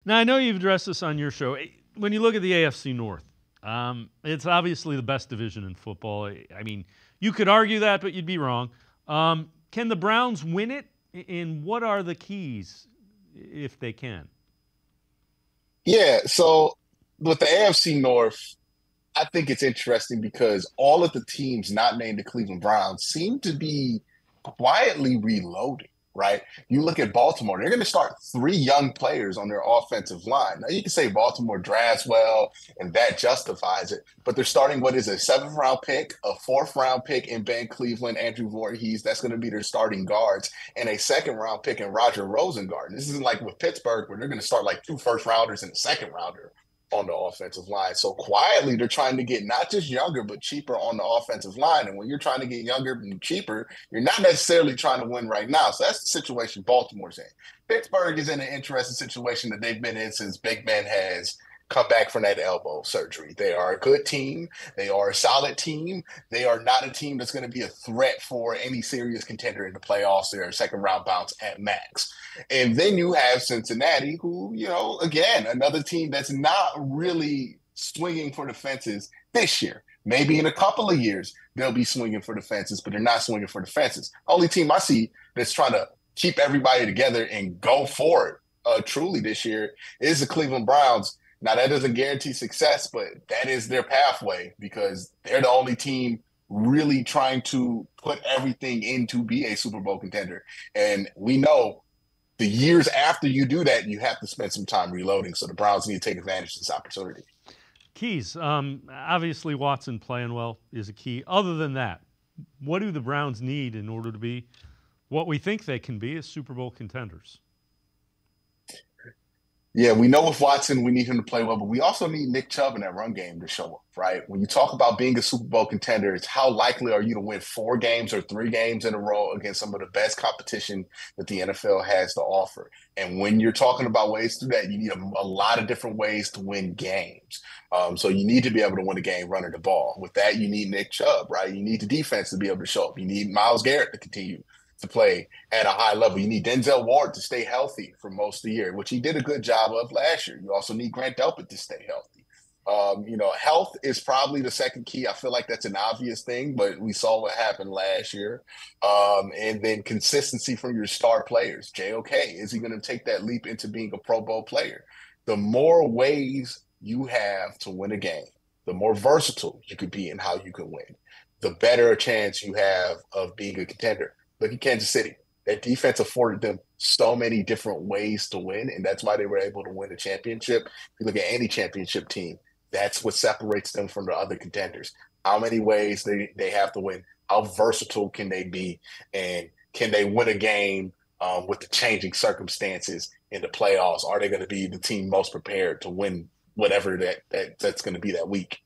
Now, I know you've addressed this on your show. When you look at the AFC North, it's obviously the best division in football. I mean, you could argue that, but you'd be wrong. Can the Browns win it? And what are the keys if they can? Yeah, so with the AFC North, I think it's interesting because all of the teams not named the Cleveland Browns seem to be quietly reloading, right? You look at Baltimore, they're going to start three young players on their offensive line. Now, you can say Baltimore drafts well, and that justifies it, but they're starting what is a seventh-round pick, a fourth-round pick in Ben Cleveland, Andrew Voorhees. That's going to be their starting guards, and a second-round pick in Roger Rosengarten. This isn't like with Pittsburgh where they're going to start like two first-rounders and a second-rounder on the offensive line. So quietly, they're trying to get not just younger, but cheaper on the offensive line. And when you're trying to get younger and cheaper, you're not necessarily trying to win right now. So that's the situation Baltimore's in. Pittsburgh is in an interesting situation that they've been in since Big Ben has come back from that elbow surgery. They are a good team. They are a solid team. They are not a team that's going to be a threat for any serious contender in the playoffs. They're a second round bounce at max. And then you have Cincinnati, who, again, another team that's not really swinging for the fences this year. Maybe in a couple of years, they'll be swinging for the fences, but they're not swinging for the fences. Only team I see that's trying to keep everybody together and go for it truly this year is the Cleveland Browns. Now, that doesn't guarantee success, but that is their pathway because they're the only team really trying to put everything in to be a Super Bowl contender. And we know the years after you do that, you have to spend some time reloading. So the Browns need to take advantage of this opportunity. Keys. Obviously, Watson playing well is a key. Other than that, what do the Browns need in order to be what we think they can be as Super Bowl contenders? Yeah, we know with Watson, we need him to play well, but we also need Nick Chubb in that run game to show up, right? When you talk about being a Super Bowl contender, it's how likely are you to win 4 games or 3 games in a row against some of the best competition that the NFL has to offer. And when you're talking about ways to do that, you need a lot of different ways to win games. So you need to be able to win a game running the ball. With that, you need Nick Chubb, right? You need the defense to be able to show up. You need Myles Garrett to continue to play at a high level. You need Denzel Ward to stay healthy for most of the year, which he did a good job of last year. You also need Grant Delpit to stay healthy. Health is probably the second key. I feel like that's an obvious thing, but we saw what happened last year. And then consistency from your star players. JOK, is he going to take that leap into being a Pro Bowl player? The more ways you have to win a game, the more versatile you could be in how you can win, the better a chance you have of being a contender. Look at Kansas City. That defense afforded them so many different ways to win, and that's why they were able to win a championship. If you look at any championship team, that's what separates them from the other contenders. How many ways they have to win? How versatile can they be? And can they win a game with the changing circumstances in the playoffs? Are they going to be the team most prepared to win whatever that's going to be that week?